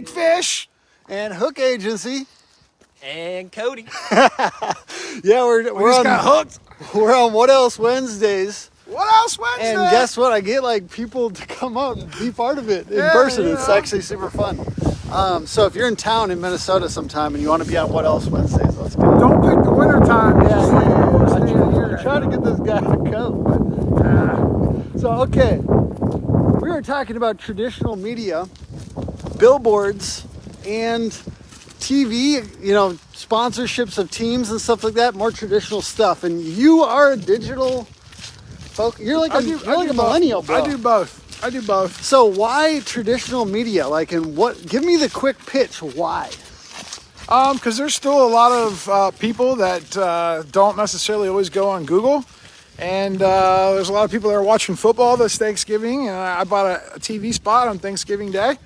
Big Fish. And Hook Agency. And Cody. Yeah, we're on, got hooked. We're on What Else Wednesdays. What else Wednesday? And guess what? I get like people to come up and be part of it in person. It's actually super fun. So if you're in town in Minnesota sometime and you want to be on What Else Wednesdays, let's go. Don't pick the winter time. I try to get this guy to come. So, okay. We were talking about traditional media, billboards, and TV, sponsorships of teams and stuff like that, more traditional stuff. And you are a digital folk. You're like a millennial, bro. I do both. So why traditional media? Give me the quick pitch. Why? Because there's still a lot of people that don't necessarily always go on Google. And there's a lot of people that are watching football this Thanksgiving. And I bought a TV spot on Thanksgiving Day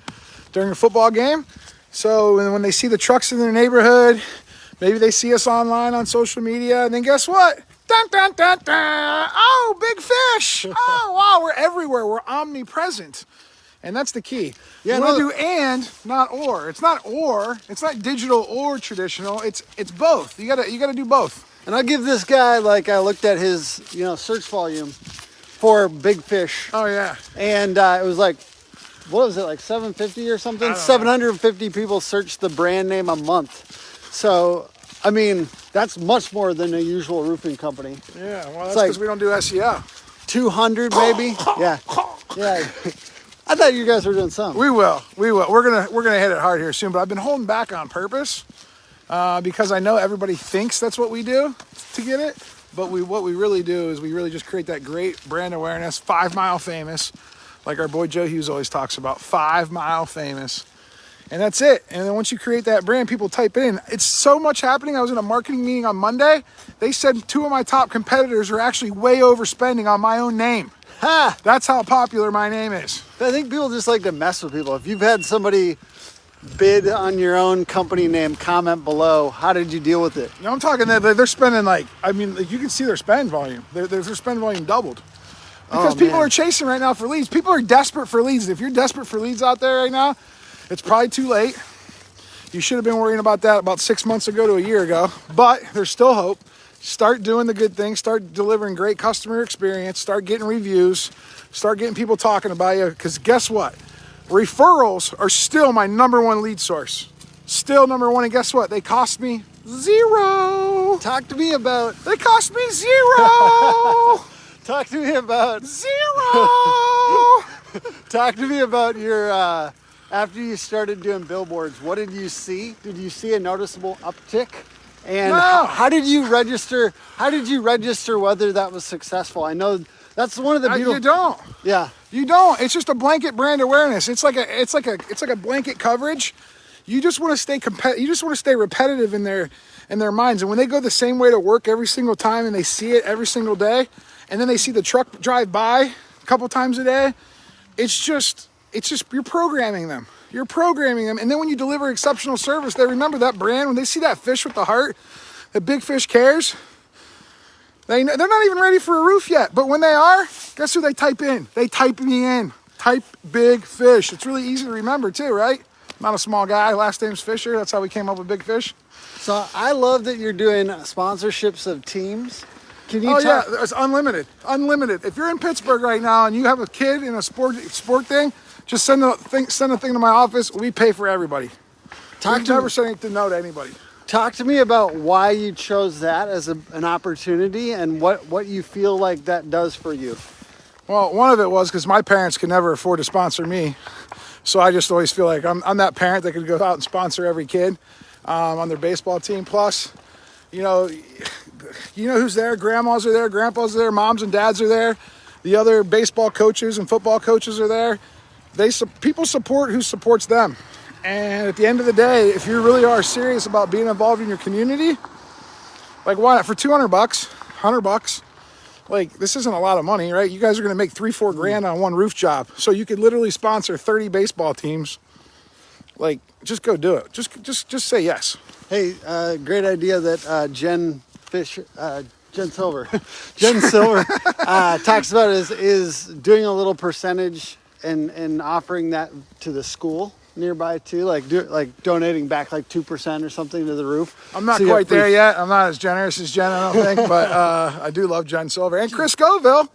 during a football game. So when they see the trucks in their neighborhood, maybe they see us online on social media. And then guess what? Dun, dun, dun, dun. Oh, Big Fish. Oh, wow, we're everywhere. We're omnipresent. And that's the key. Yeah, you want to do and, not or. It's not or. It's not digital or traditional. It's both. You gotta do both. And I'll give this guy, I looked at his, search volume for Big Fish. Oh, yeah. And it was what was it, 750 or something? 750 people searched the brand name a month. So, I mean, that's much more than a usual roofing company. Yeah, well, that's because we don't do SEO. 200 maybe? Yeah. I thought you guys were doing something. We will. We're gonna hit it hard here soon, but I've been holding back on purpose because I know everybody thinks that's what we do to get it. But what we really do is we really just create that great brand awareness, 5 mile famous, like our boy Joe Hughes always talks about, 5 mile famous. And that's it. And then once you create that brand, people type it in. It's so much happening. I was in a marketing meeting on Monday. They said 2 of my top competitors are actually way overspending on my own name. Ha! That's how popular my name is. I think people just like to mess with people. If you've had somebody bid on your own company name, comment below. How did you deal with it? I'm talking that they're spending you can see their spend volume. Their spend volume doubled. Because people are chasing right now for leads. People are desperate for leads. If you're desperate for leads out there right now, it's probably too late. You should have been worrying about that about 6 months ago to a year ago. But there's still hope. Start doing the good things. Start delivering great customer experience. Start getting reviews. Start getting people talking about you. Because guess what? Referrals are still my #1 lead source. Still #1. And guess what? They cost me $0. Talk to me about... They cost me $0. Talk to me about... $0. Talk to me about your... After you started doing billboards, what did you see? Did you see a noticeable uptick? And how did you register? How did you register whether that was successful? I know that's one of the beautiful. You don't. Yeah. You don't. It's just a blanket brand awareness. It's like a blanket coverage. You just want to stay You just want to stay repetitive in their minds. And when they go the same way to work every single time and they see it every single day, and then they see the truck drive by a couple times a day, it's just you're programming them. You're programming them. And then when you deliver exceptional service, they remember that brand. When they see that fish with the heart, that Big Fish cares, they're not even ready for a roof yet. But when they are, guess who they type in? They type me in. Type Big Fish. It's really easy to remember too, right? I'm not a small guy. Last name's Fisher. That's how we came up with Big Fish. So I love that you're doing sponsorships of teams. Can you yeah, it's unlimited. Unlimited. If you're in Pittsburgh right now and you have a kid in a sport thing, just send a thing to my office. We pay for everybody. We've never said anything no to anybody. Talk to me about why you chose that as an opportunity and what you feel like that does for you. Well, one of it was because my parents could never afford to sponsor me. So I just always feel like I'm that parent that could go out and sponsor every kid on their baseball team. Plus, you know who's there? Grandmas are there, grandpas are there, moms and dads are there. The other baseball coaches and football coaches are there. People support who supports them. And at the end of the day, if you really are serious about being involved in your community, why not? For $200, $100, this isn't a lot of money, right? You guys are going to make $3-4 grand on one roof job. So you could literally sponsor 30 baseball teams. Just go do it. Just say yes. Hey, great idea that Jen Silver talks about is doing a little percentage and offering that to the school. nearby too, like donating back like 2% or something to the roof. I'm not So you have quite there yet. I'm not as generous as Jen, I don't think, but I do love Jen Silver and Chris Scoville.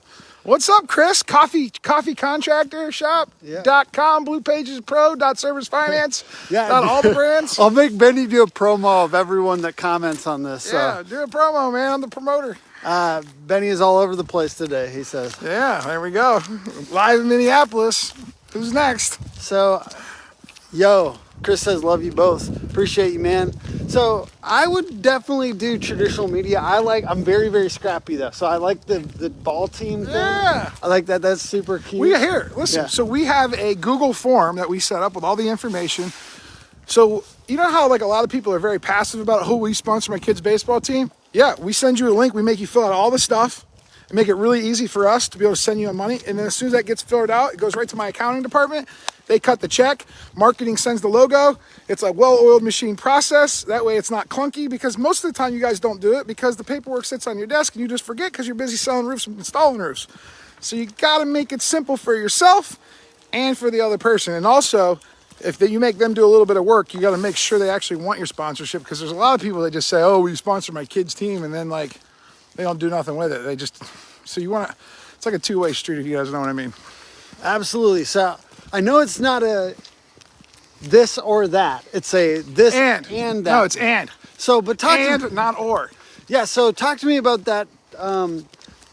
What's up, Chris? Coffee contractor shop.com, Blue Pages Pro, Service Finance, all the brands. I'll make Benny do a promo of everyone that comments on this. Yeah, do a promo, man. I'm the promoter. Benny is all over the place today, he says. Yeah, there we go. Live in Minneapolis. Who's next? So, Chris says, love you both. Appreciate you, man. So I would definitely do traditional media. I'm very, very scrappy though. So I like the ball team thing. Yeah. I like that. That's super cute. Listen. Yeah. So we have a Google form that we set up with all the information. So you know how like a lot of people are very passive about who we sponsor my kid's baseball team? Yeah, we send you a link. We make you fill out all the stuff and make it really easy for us to be able to send you money. And then as soon as that gets filled out, it goes right to my accounting department. They cut the check. Marketing sends the logo. It's a well-oiled machine process. That way it's not clunky, because most of the time you guys don't do it because the paperwork sits on your desk and you just forget because you're busy selling roofs and installing roofs. So you got to make it simple for yourself and for the other person. And also, if you make them do a little bit of work, you got to make sure they actually want your sponsorship, because there's a lot of people that just say, oh, we sponsor my kid's team, and then like they don't do nothing with it. So you want to, it's like a two-way street, if you guys know what I mean. Absolutely. So I know it's not a this or that. It's a this and that. No, it's and. So, but not or. Yeah. So talk to me about that,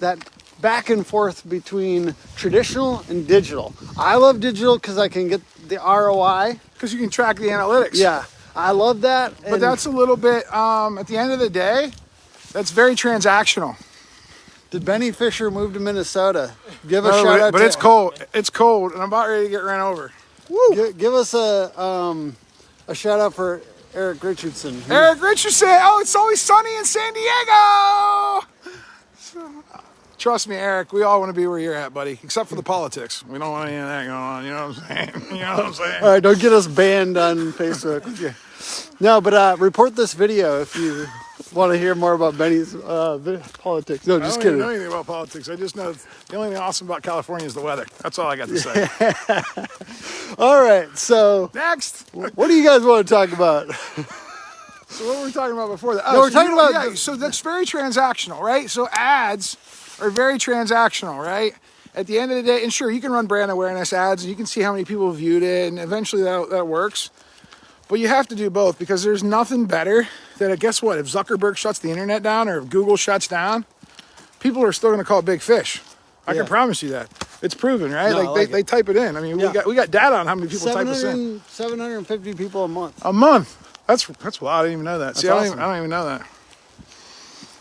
that back and forth between traditional and digital. I love digital because I can get the ROI. Because you can track the analytics. Yeah. I love that. But that's a little bit, at the end of the day, that's very transactional. Did Benny Fisher move to Minnesota? Give a shout out. But it's cold. It's cold, and I'm about ready to get ran over. Woo! Give us a shout out for Eric Richardson. Eric Richardson. Oh, it's always sunny in San Diego. Trust me, Eric. We all want to be where you're at, buddy. Except for the politics. We don't want any of that going on. You know what I'm saying? You know what I'm saying? All right, don't get us banned on Facebook. Yeah. No, but report this video if you want to hear more about Benny's politics. No, just kidding. I don't even know anything about politics. I just know the only thing awesome about California is the weather. That's all I got to say. All right, so next, what do you guys want to talk about? So what were we talking about before that? No, we're talking about. So that's very transactional, right? So ads are very transactional, right? At the end of the day, and sure, you can run brand awareness ads, and you can see how many people viewed it, and eventually that works. But you have to do both, because there's nothing better than, guess what? If Zuckerberg shuts the internet down, or if Google shuts down, people are still going to call it big fish. I can promise you that. It's proven, right? No, they type it in. I mean, we got data on how many people type this in. 750 people a month. A month. That's wow. I didn't even know that. See, awesome. I don't even know that.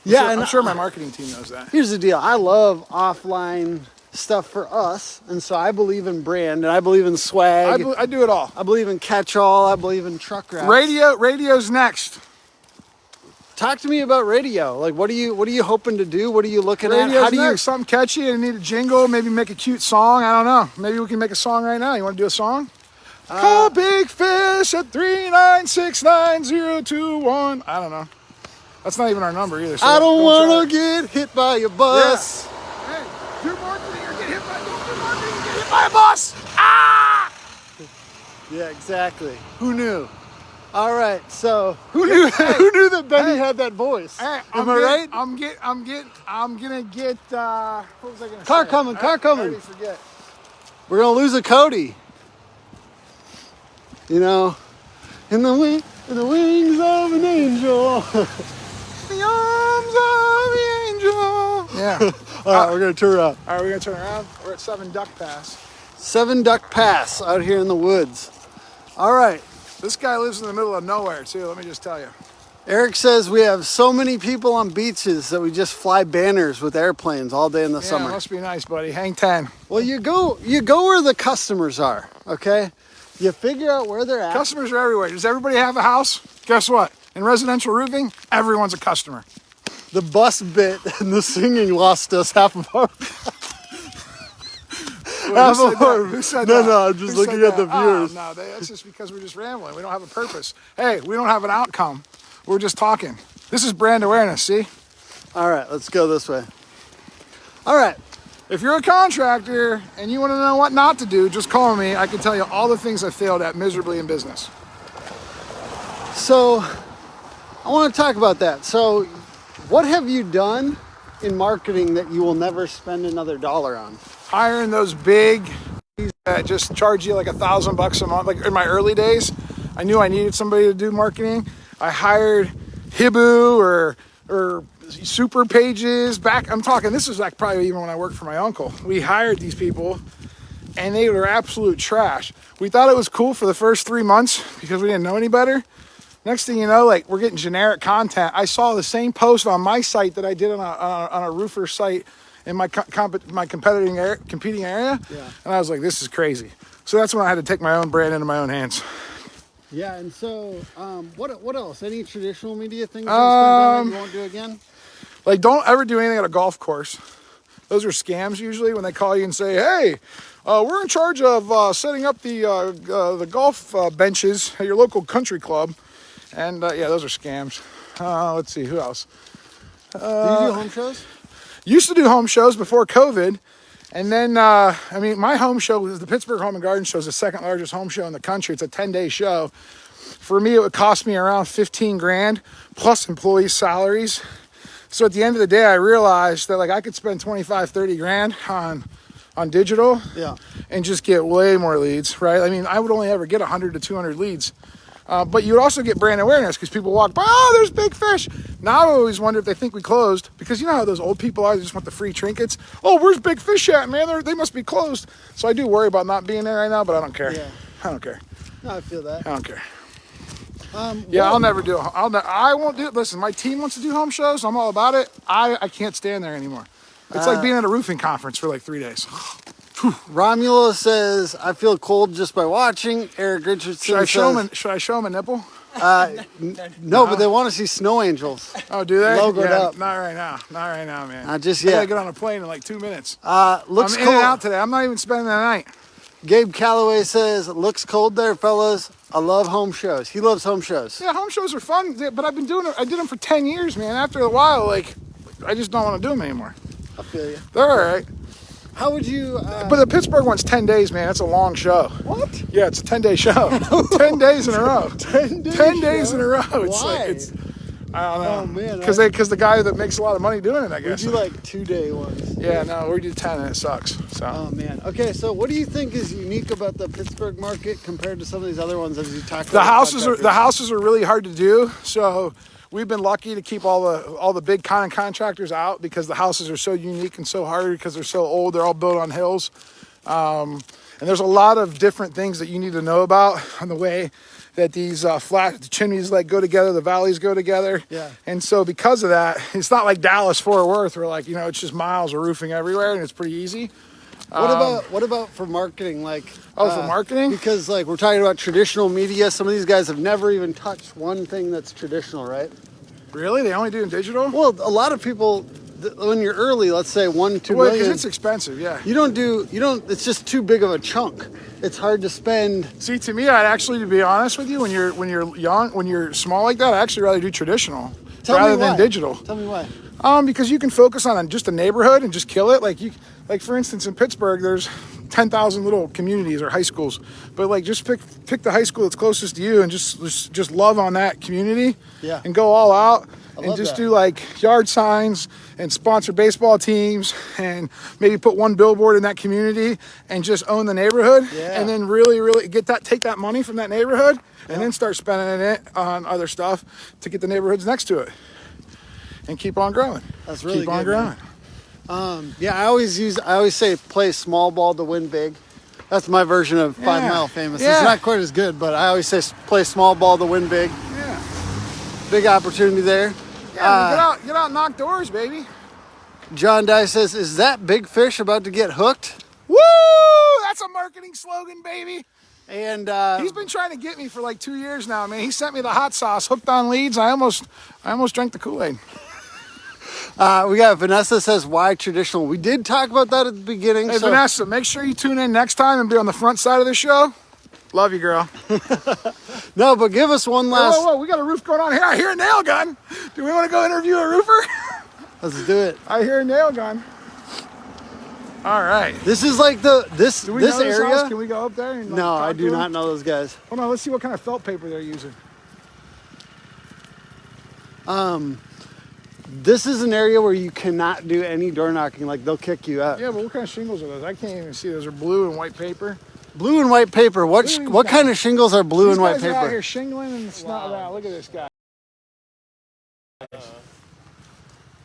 I'm sure my marketing team knows that. Here's the deal. I love offline stuff for us, and so I believe in brand, and I believe in swag. I do it all. I believe in catch-all. I believe in truck wraps. Radio's next. Talk to me about radio. Like, what are you hoping to do? What are you looking at? How do you something catchy and need a jingle? Maybe make a cute song. I don't know. Maybe we can make a song right now. You want to do a song? Call Big Fish at 3969021. I don't know. That's not even our number either. So I don't want to get hit by a bus. Yeah. Hey, do marketing or get hit by. Don't do marketing or get hit by a bus. Ah! Yeah, exactly. Who knew? All right, so who knew that Benny had that voice? Hey, Am I right? I'm gonna get. What was I gonna say? Car coming. I already forget. We're gonna lose a Cody. You know, in the wings of an angel. The arms of the angel. Yeah. All right, we're gonna turn around. All right, we're gonna turn around. We're at 7 Duck Pass. 7 Duck Pass out here in the woods. All right. This guy lives in the middle of nowhere too. Let me just tell you. Eric says we have so many people on beaches that we just fly banners with airplanes all day in the summer. Yeah, must be nice, buddy. Hang 10. Well, you go where the customers are. Okay. You figure out where they're at. Customers are everywhere. Does everybody have a house? Guess what? In residential roofing, everyone's a customer. The bus bit and the singing lost us half of our... Who said that? No, I'm just looking at the viewers. No, that's just because we're just rambling. We don't have a purpose. Hey, we don't have an outcome. We're just talking. This is brand awareness, see? All right, let's go this way. All right. If you're a contractor and you want to know what not to do, just call me. I can tell you all the things I failed at miserably in business. So I want to talk about that. So what have you done in marketing that you will never spend another dollar on? Hiring those big that just charge you like $1,000 a month. Like in my early days, I knew I needed somebody to do marketing. I hired Hibu or Super Pages back. I'm talking, this is like probably even when I worked for my uncle. We hired these people and they were absolute trash. We thought it was cool for the first 3 months because we didn't know any better. Next thing you know, like we're getting generic content. I saw the same post on my site that I did on a roofer site in my competing area, Yeah. and I was like, this is crazy. So that's when I had to take my own brand into my own hands. Yeah, and so what else? Any traditional media things you spent on that you won't do again? Like, don't ever do anything at a golf course. Those are scams usually when they call you and say, hey, we're in charge of setting up the golf benches at your local country club. And yeah, those are scams. Let's see, who else? Do you do home shows? Used to do home shows before COVID. And then, my home show was the Pittsburgh Home and Garden Show, is the second largest home show in the country. It's a 10-day show. For me, it would cost me around 15 grand plus employee salaries. So at the end of the day, I realized that like I could spend 25, 30 grand on digital, Yeah. and just get way more leads, right? I mean, I would only ever get 100 to 200 leads. But you would also get brand awareness because people walk by, oh, there's Big Fish. Now I always wonder if they think we closed, because you know how those old people are, they just want the free trinkets. Oh, where's Big Fish at, man? They must be closed. So I do worry about not being there right now, but I don't care. Yeah. I don't care. No, I feel that. I don't care. Yeah, I'll never do it. I won't do it. Listen, my team wants to do home shows. I'm all about it. I can't stand there anymore. It's like being at a roofing conference for like 3 days. Romula says, I feel cold just by watching. Eric Richardson Should I show him a nipple? No, but they want to see snow angels. Oh, do they? Logoed up. Not right now. Not right now, man. Not just I gotta yet. get on a plane in like 2 minutes. Looks I'm in cold. and out today. I'm not even spending the night. Gabe Calloway says, looks cold there, fellas. I love home shows. He loves home shows. Yeah, home shows are fun, but I've been doing it. I did them for 10 years, man. After a while, like, I just don't want to do them anymore. I feel you. They're all right. How would you... But the Pittsburgh one's 10 days, man. That's a long show. What? Yeah, it's a 10-day show. 10 days in a row. 10 days 10 days in a row. It's Why? like, I don't know. Oh, man. Because the guy that makes a lot of money doing it, I We guess. do like 2-day ones. Yeah, no, we do 10 and it sucks. So. Oh, man. Okay, so what do you think is unique about the Pittsburgh market compared to some of these other ones as you talked about? The houses are really hard to do. So we've been lucky to keep all the big contractors out, because the houses are so unique and so hard because they're so old. They're all built on hills. And there's a lot of different things that you need to know about on the way that these flat chimneys like go together, the valleys go together. Yeah. And so because of that, it's not like Dallas, Fort Worth, where like, it's just miles of roofing everywhere and it's pretty easy. What about for marketing? Like, for marketing? Because like we're talking about traditional media. Some of these guys have never even touched one thing that's traditional, right? Really? They only do in digital? Well, a lot of people, when you're early, let's say 1, 2 Well, million. because it's expensive, yeah. You don't. It's just too big of a chunk. It's hard to spend. See, to me, I'd actually, to be honest with you, when you're young, when you're small like that, I actually rather do traditional rather than digital. Tell me why. Because you can focus on just a neighborhood and just kill it. Like for instance, in Pittsburgh, there's 10,000 little communities or high schools, but like just pick the high school that's closest to you and just love on that community. Yeah. And go all out and love just that. do like yard signs and sponsor baseball teams and maybe put one billboard in that community and just own the neighborhood. Yeah. And then really take that money from that neighborhood and then start spending it on other stuff to get the neighborhoods next to it and keep on growing. That's really keep on good, growing. man. I always say play small ball to win big. That's my version of 5 Mile Famous. Yeah. It's not quite as good, but I always say play small ball to win big. Yeah. Big opportunity there. Yeah, get out and knock doors, baby. John Dye says, is that Big Fish about to get hooked? Woo! That's a marketing slogan, baby. And He's been trying to get me for like 2 years now, man. He sent me the hot sauce, hooked on leads. I almost drank the Kool-Aid. we got Vanessa says, why traditional? We did talk about that at the beginning. Hey, Vanessa, make sure you tune in next time and be on the front side of the show. Love you, girl. No, but give us one last. Whoa, we got a roof going on here. I hear a nail gun. Do we want to go interview a roofer? Let's do it. I hear a nail gun. All right. This is like this Do we know this area. house? Can we go up there? And, No, talk I to do them? not know those guys. Hold on, let's see what kind of felt paper they're using. This is an area where you cannot do any door knocking. Like they'll kick you out. Yeah, but what kind of shingles are those? I can't even see. Those are blue and white paper. Blue and white paper. What Look at these what guys. kind of shingles are blue These and white guys are out paper? here shingling and it's not that. Look at this guy.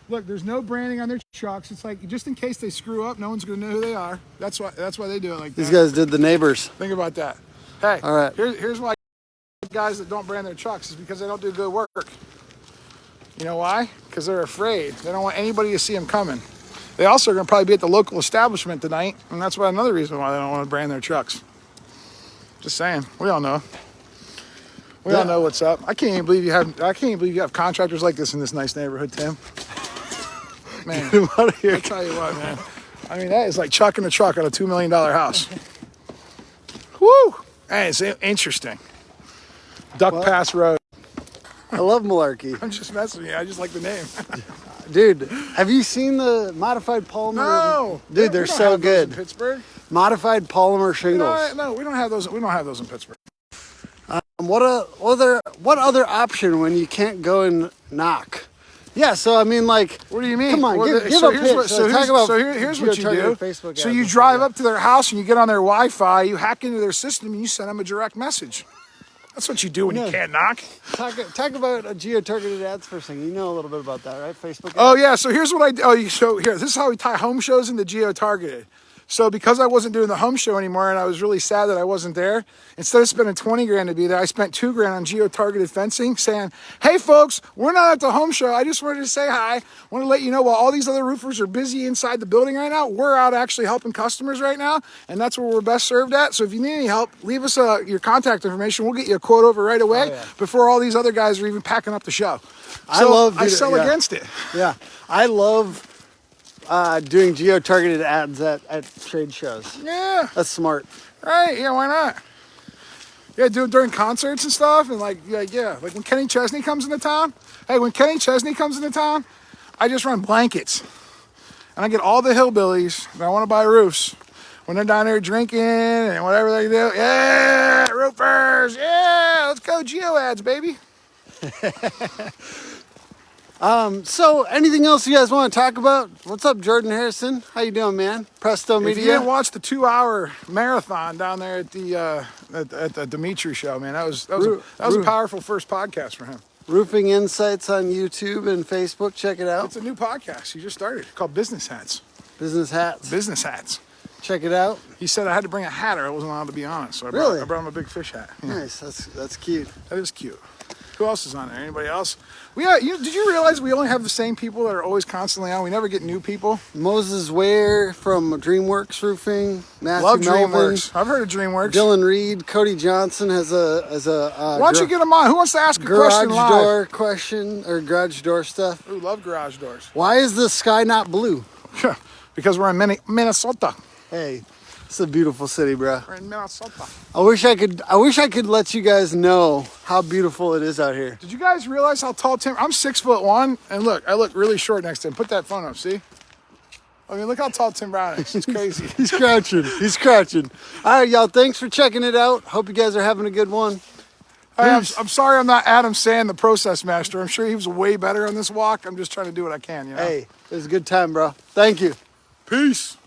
Look, there's no branding on their trucks. It's like just in case they screw up, no one's gonna know who they are. That's why they do it like that. These guys did the neighbors. Think about that. Hey, All right. Here's why guys that don't brand their trucks is because they don't do good work. You know why? Because they're afraid. They don't want anybody to see them coming. They also are going to probably be at the local establishment tonight, and that's why another reason why they don't want to brand their trucks. Just saying. We all know. We all know what's up. I can't even believe you have contractors like this in this nice neighborhood, Tim. Man, Get 'em out of here. I tell you what, man. I mean, that is like chucking a truck on a $2 million house. Woo! Hey, it's interesting. Duck Pass Road. I love malarkey. I'm just messing with you. I just like the name. Dude, have you seen the modified polymer? No, Dude, they're we don't so have those good. in Pittsburgh. Modified polymer shingles. No, we don't have those. We don't have those in Pittsburgh. What other option when you can't go and knock? Yeah, so I mean, like, What do you mean? Come on, Well, give a pitch. Here's what you do. Facebook So ads you and drive stuff, up to their house and you get on their Wi-Fi, you hack into their system, and you send them a direct message. That's what you do when you can't knock. Talk about geo-targeted ads first thing. You know a little bit about that, right? Facebook ads? Oh yeah. So here's what I do. This is how we tie home shows into geo-targeted. So because I wasn't doing the home show anymore and I was really sad that I wasn't there, instead of spending 20 grand to be there, I spent 2 grand on geo-targeted fencing saying, hey folks, we're not at the home show. I just wanted to say hi. Want to let you know while all these other roofers are busy inside the building right now, we're out actually helping customers right now. And that's where we're best served at. So if you need any help, leave us your contact information. We'll get you a quote over right away before all these other guys are even packing up the show. I sell against it. Yeah, I love doing geo-targeted ads at trade shows. Yeah. That's smart. Right, yeah, why not? Yeah, do it during concerts and stuff, and like when Kenny Chesney comes into town. Hey, when Kenny Chesney comes into town, I just run blankets, and I get all the hillbillies that want to buy roofs when they're down there drinking and whatever they do. Yeah, roofers. Yeah, let's go geo ads, baby. So anything else you guys want to talk about? What's up, Jordan Harrison? How you doing, man? Presto If you Media. didn't watch the 2-hour marathon down there at the Dimitri show, man, that was a powerful first podcast for him. Roofing Insights on YouTube and Facebook. Check it out. It's a new podcast. He just started called Business Hats. Business hats. Business hats. Check it out. He said I had to bring a hat or I wasn't allowed to be on it. So I brought him a big fish hat. Yeah. Nice. That's cute. That is cute. Who else is on there? Anybody else? Did you realize we only have the same people that are always constantly on? We never get new people. Moses Ware from DreamWorks Roofing. Matthew Love Melvin. DreamWorks. I've heard of DreamWorks. Dylan Reed. Cody Johnson has a Why don't you get them on? Who wants to ask a question garage live? door question or garage door stuff. Ooh, love garage doors. Why is the sky not blue? Because we're in Minnesota. Hey, it's a beautiful city, bro. We're in Minnesota. I wish I could let you guys know how beautiful it is out here. Did you guys realize how tall Tim? I'm 6'1", and look, I look really short next to him. Put that phone up, see? I mean, look how tall Tim Brown is. It's crazy. He's crouching. He's crouching. All right, y'all. Thanks for checking it out. Hope you guys are having a good one. I'm sorry I'm not Adam Sand, the process master. I'm sure he was way better on this walk. I'm just trying to do what I can, you know? Hey, it was a good time, bro. Thank you. Peace.